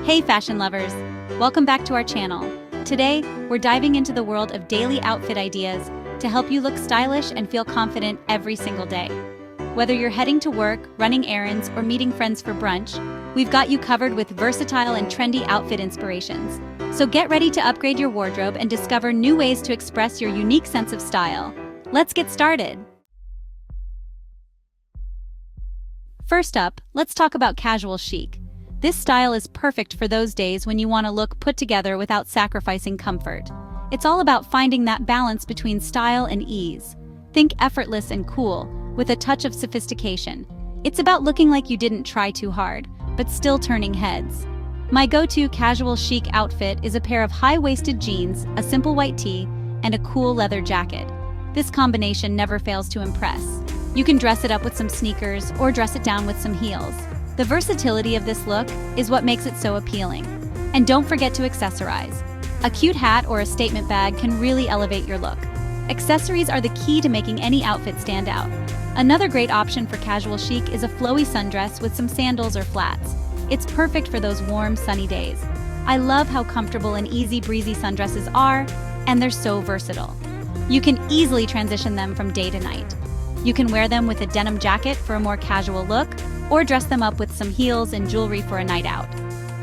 Hey fashion lovers! Welcome back to our channel. Today, we're diving into the world of daily outfit ideas to help you look stylish and feel confident every single day. Whether you're heading to work, running errands, or meeting friends for brunch, we've got you covered with versatile and trendy outfit inspirations. So get ready to upgrade your wardrobe and discover new ways to express your unique sense of style. Let's get started! First up, let's talk about casual chic. This style is perfect for those days when you want to look put together without sacrificing comfort. It's all about finding that balance between style and ease. Think effortless and cool, with a touch of sophistication. It's about looking like you didn't try too hard, but still turning heads. My go-to casual chic outfit is a pair of high-waisted jeans, a simple white tee, and a cool leather jacket. This combination never fails to impress. You can dress it up with some sneakers or dress it down with some heels. The versatility of this look is what makes it so appealing. And don't forget to accessorize. A cute hat or a statement bag can really elevate your look. Accessories are the key to making any outfit stand out. Another great option for casual chic is a flowy sundress with some sandals or flats. It's perfect for those warm, sunny days. I love how comfortable and easy breezy sundresses are, and they're so versatile. You can easily transition them from day to night. You can wear them with a denim jacket for a more casual look, or dress them up with some heels and jewelry for a night out.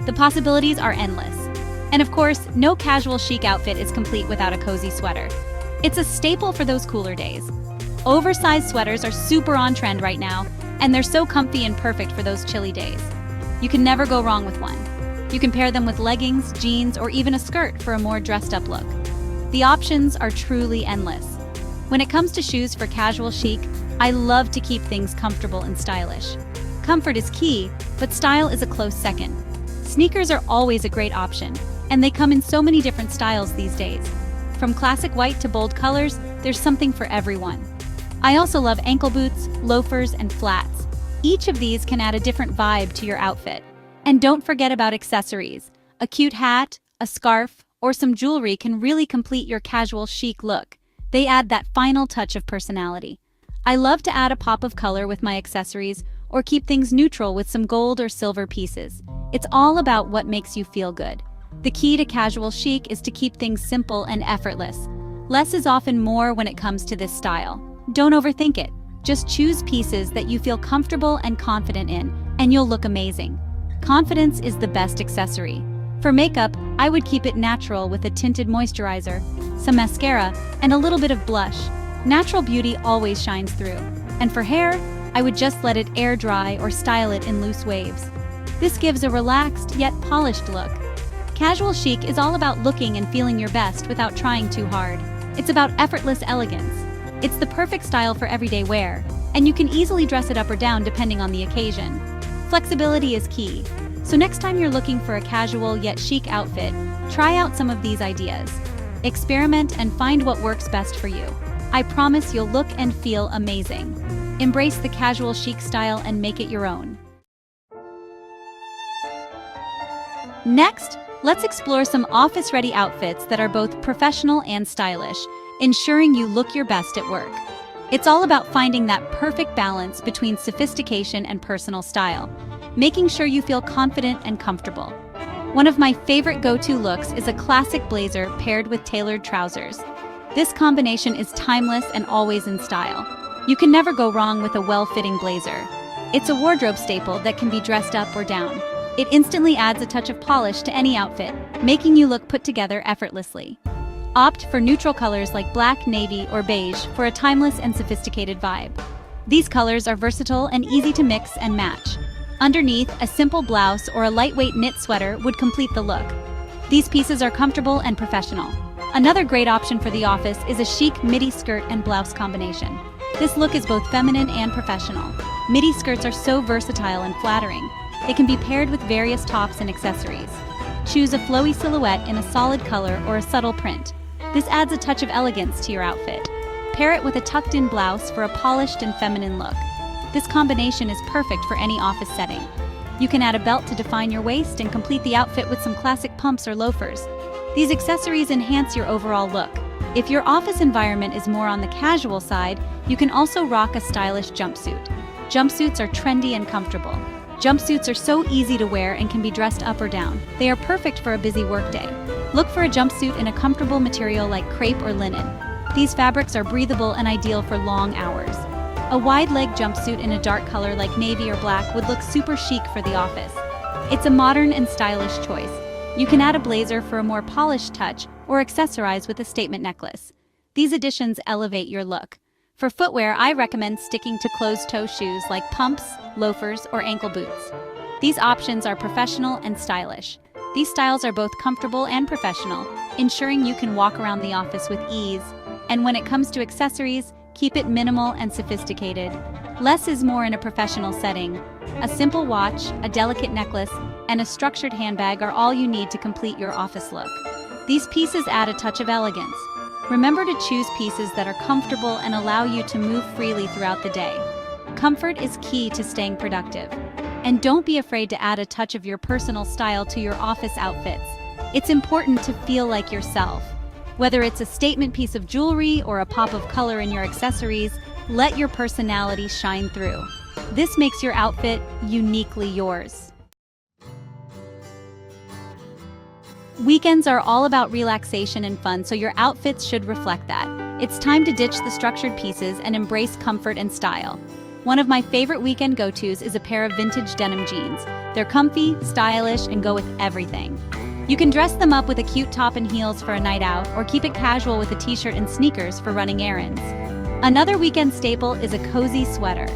The possibilities are endless. And of course, no casual chic outfit is complete without a cozy sweater. It's a staple for those cooler days. Oversized sweaters are super on trend right now, and they're so comfy and perfect for those chilly days. You can never go wrong with one. You can pair them with leggings, jeans, or even a skirt for a more dressed up look. The options are truly endless. When it comes to shoes for casual chic, I love to keep things comfortable and stylish. Comfort is key, but style is a close second. Sneakers are always a great option, and they come in so many different styles these days. From classic white to bold colors, there's something for everyone. I also love ankle boots, loafers, and flats. Each of these can add a different vibe to your outfit. And don't forget about accessories. A cute hat, a scarf, or some jewelry can really complete your casual chic look. They add that final touch of personality. I love to add a pop of color with my accessories or keep things neutral with some gold or silver pieces. It's all about what makes you feel good. The key to casual chic is to keep things simple and effortless. Less is often more when it comes to this style. Don't overthink it. Just choose pieces that you feel comfortable and confident in, and you'll look amazing. Confidence is the best accessory. For makeup, I would keep it natural with a tinted moisturizer, some mascara, and a little bit of blush. Natural beauty always shines through. And for hair, I would just let it air dry or style it in loose waves. This gives a relaxed yet polished look. Casual chic is all about looking and feeling your best without trying too hard. It's about effortless elegance. It's the perfect style for everyday wear, and you can easily dress it up or down depending on the occasion. Flexibility is key. So next time you're looking for a casual yet chic outfit, try out some of these ideas. Experiment and find what works best for you. I promise you'll look and feel amazing. Embrace the casual chic style and make it your own. Next, let's explore some office-ready outfits that are both professional and stylish, ensuring you look your best at work. It's all about finding that perfect balance between sophistication and personal style, making sure you feel confident and comfortable. One of my favorite go-to looks is a classic blazer paired with tailored trousers. This combination is timeless and always in style. You can never go wrong with a well-fitting blazer. It's a wardrobe staple that can be dressed up or down. It instantly adds a touch of polish to any outfit, making you look put together effortlessly. Opt for neutral colors like black, navy, or beige for a timeless and sophisticated vibe. These colors are versatile and easy to mix and match. Underneath, a simple blouse or a lightweight knit sweater would complete the look. These pieces are comfortable and professional. Another great option for the office is a chic midi skirt and blouse combination. This look is both feminine and professional. Midi skirts are so versatile and flattering. They can be paired with various tops and accessories. Choose a flowy silhouette in a solid color or a subtle print. This adds a touch of elegance to your outfit. Pair it with a tucked-in blouse for a polished and feminine look. This combination is perfect for any office setting. You can add a belt to define your waist and complete the outfit with some classic pumps or loafers. These accessories enhance your overall look. If your office environment is more on the casual side, you can also rock a stylish jumpsuit. Jumpsuits are trendy and comfortable. Jumpsuits are so easy to wear and can be dressed up or down. They are perfect for a busy workday. Look for a jumpsuit in a comfortable material like crepe or linen. These fabrics are breathable and ideal for long hours. A wide-leg jumpsuit in a dark color like navy or black would look super chic for the office. It's a modern and stylish choice. You can add a blazer for a more polished touch or accessorize with a statement necklace. These additions elevate your look. For footwear, I recommend sticking to closed-toe shoes like pumps, loafers, or ankle boots. These options are professional and stylish. These styles are both comfortable and professional, ensuring you can walk around the office with ease. And when it comes to accessories, keep it minimal and sophisticated. Less is more in a professional setting. A simple watch, a delicate necklace, and a structured handbag are all you need to complete your office look. These pieces add a touch of elegance. Remember to choose pieces that are comfortable and allow you to move freely throughout the day. Comfort is key to staying productive. And don't be afraid to add a touch of your personal style to your office outfits. It's important to feel like yourself. Whether it's a statement piece of jewelry or a pop of color in your accessories, let your personality shine through. This makes your outfit uniquely yours. Weekends are all about relaxation and fun, so your outfits should reflect that. It's time to ditch the structured pieces and embrace comfort and style. One of my favorite weekend go-tos is a pair of vintage denim jeans. They're comfy, stylish, and go with everything. You can dress them up with a cute top and heels for a night out, or keep it casual with a t-shirt and sneakers for running errands. Another weekend staple is a cozy sweater.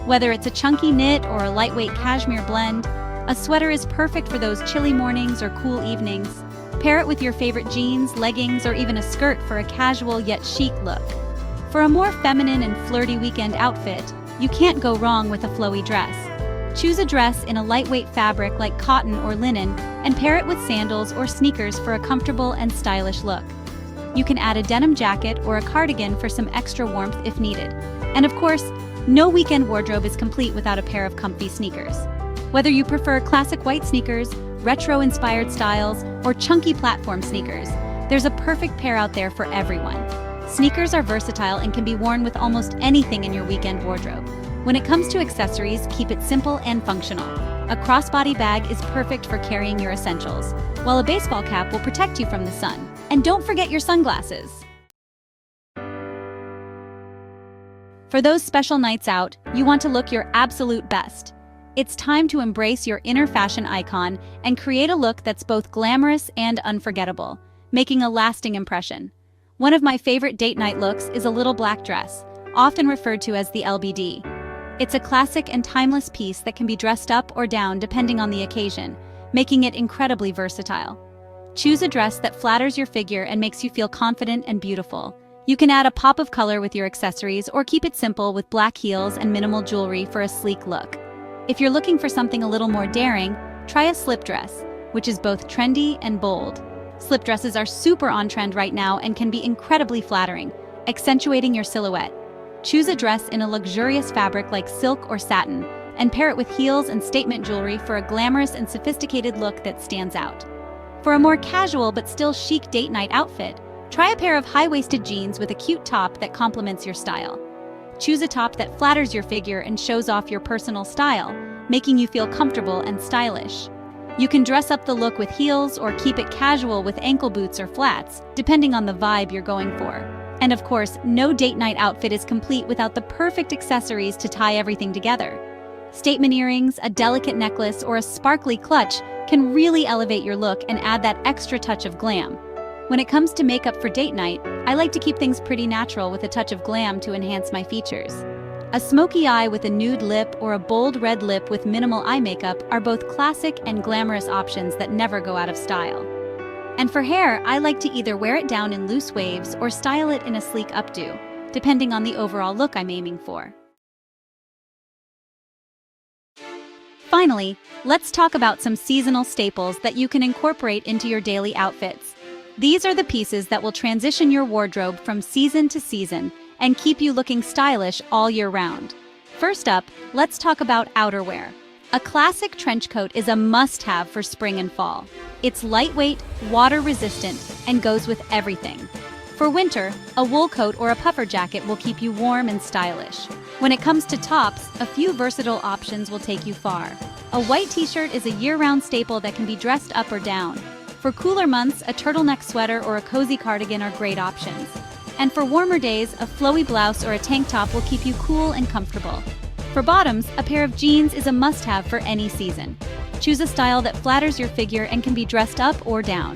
Whether it's a chunky knit or a lightweight cashmere blend, a sweater is perfect for those chilly mornings or cool evenings. Pair it with your favorite jeans, leggings, or even a skirt for a casual yet chic look. For a more feminine and flirty weekend outfit, you can't go wrong with a flowy dress. Choose a dress in a lightweight fabric like cotton or linen and pair it with sandals or sneakers for a comfortable and stylish look. You can add a denim jacket or a cardigan for some extra warmth if needed. And of course, no weekend wardrobe is complete without a pair of comfy sneakers. Whether you prefer classic white sneakers, retro-inspired styles, or chunky platform sneakers, there's a perfect pair out there for everyone. Sneakers are versatile and can be worn with almost anything in your weekend wardrobe. When it comes to accessories, keep it simple and functional. A crossbody bag is perfect for carrying your essentials, while a baseball cap will protect you from the sun. And don't forget your sunglasses. For those special nights out, you want to look your absolute best. It's time to embrace your inner fashion icon and create a look that's both glamorous and unforgettable, making a lasting impression. One of my favorite date night looks is a little black dress, often referred to as the LBD. It's a classic and timeless piece that can be dressed up or down depending on the occasion, making it incredibly versatile. Choose a dress that flatters your figure and makes you feel confident and beautiful. You can add a pop of color with your accessories or keep it simple with black heels and minimal jewelry for a sleek look. If you're looking for something a little more daring, try a slip dress, which is both trendy and bold. Slip dresses are super on trend right now and can be incredibly flattering, accentuating your silhouette. Choose a dress in a luxurious fabric like silk or satin, and pair it with heels and statement jewelry for a glamorous and sophisticated look that stands out. For a more casual but still chic date night outfit, try a pair of high-waisted jeans with a cute top that complements your style. Choose a top that flatters your figure and shows off your personal style, making you feel comfortable and stylish. You can dress up the look with heels or keep it casual with ankle boots or flats, depending on the vibe you're going for. And of course, no date night outfit is complete without the perfect accessories to tie everything together. Statement earrings, a delicate necklace, or a sparkly clutch can really elevate your look and add that extra touch of glam. When it comes to makeup for date night, I like to keep things pretty natural with a touch of glam to enhance my features. A smoky eye with a nude lip or a bold red lip with minimal eye makeup are both classic and glamorous options that never go out of style. And for hair, I like to either wear it down in loose waves or style it in a sleek updo, depending on the overall look I'm aiming for. Finally, let's talk about some seasonal staples that you can incorporate into your daily outfits. These are the pieces that will transition your wardrobe from season to season and keep you looking stylish all year round. First up, let's talk about outerwear. A classic trench coat is a must-have for spring and fall. It's lightweight, water-resistant, and goes with everything. For winter, a wool coat or a puffer jacket will keep you warm and stylish. When it comes to tops, a few versatile options will take you far. A white t-shirt is a year-round staple that can be dressed up or down. For cooler months, a turtleneck sweater or a cozy cardigan are great options. And for warmer days, a flowy blouse or a tank top will keep you cool and comfortable. For bottoms, a pair of jeans is a must-have for any season. Choose a style that flatters your figure and can be dressed up or down.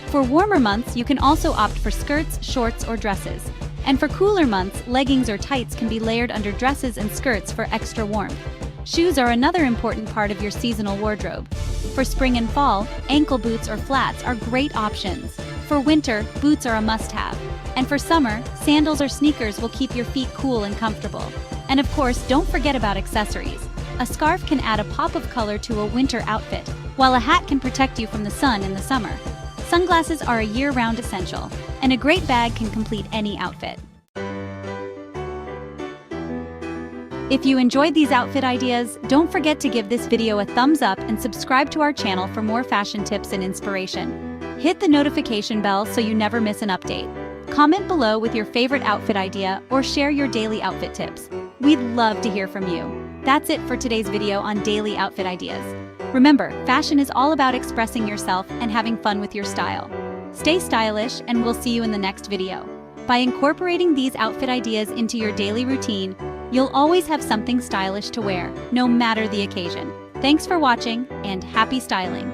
For warmer months, you can also opt for skirts, shorts, or dresses. And for cooler months, leggings or tights can be layered under dresses and skirts for extra warmth. Shoes are another important part of your seasonal wardrobe. For spring and fall, ankle boots or flats are great options. For winter, boots are a must-have. And for summer, sandals or sneakers will keep your feet cool and comfortable. And of course, don't forget about accessories. A scarf can add a pop of color to a winter outfit, while a hat can protect you from the sun in the summer. Sunglasses are a year-round essential, and a great bag can complete any outfit. If you enjoyed these outfit ideas, don't forget to give this video a thumbs up and subscribe to our channel for more fashion tips and inspiration. Hit the notification bell so you never miss an update. Comment below with your favorite outfit idea or share your daily outfit tips. We'd love to hear from you. That's it for today's video on daily outfit ideas. Remember, fashion is all about expressing yourself and having fun with your style. Stay stylish, and we'll see you in the next video. By incorporating these outfit ideas into your daily routine, you'll always have something stylish to wear, no matter the occasion. Thanks for watching, and happy styling!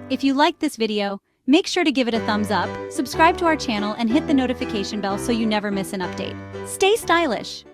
If you liked this video, make sure to give it a thumbs up, subscribe to our channel, and hit the notification bell so you never miss an update. Stay stylish!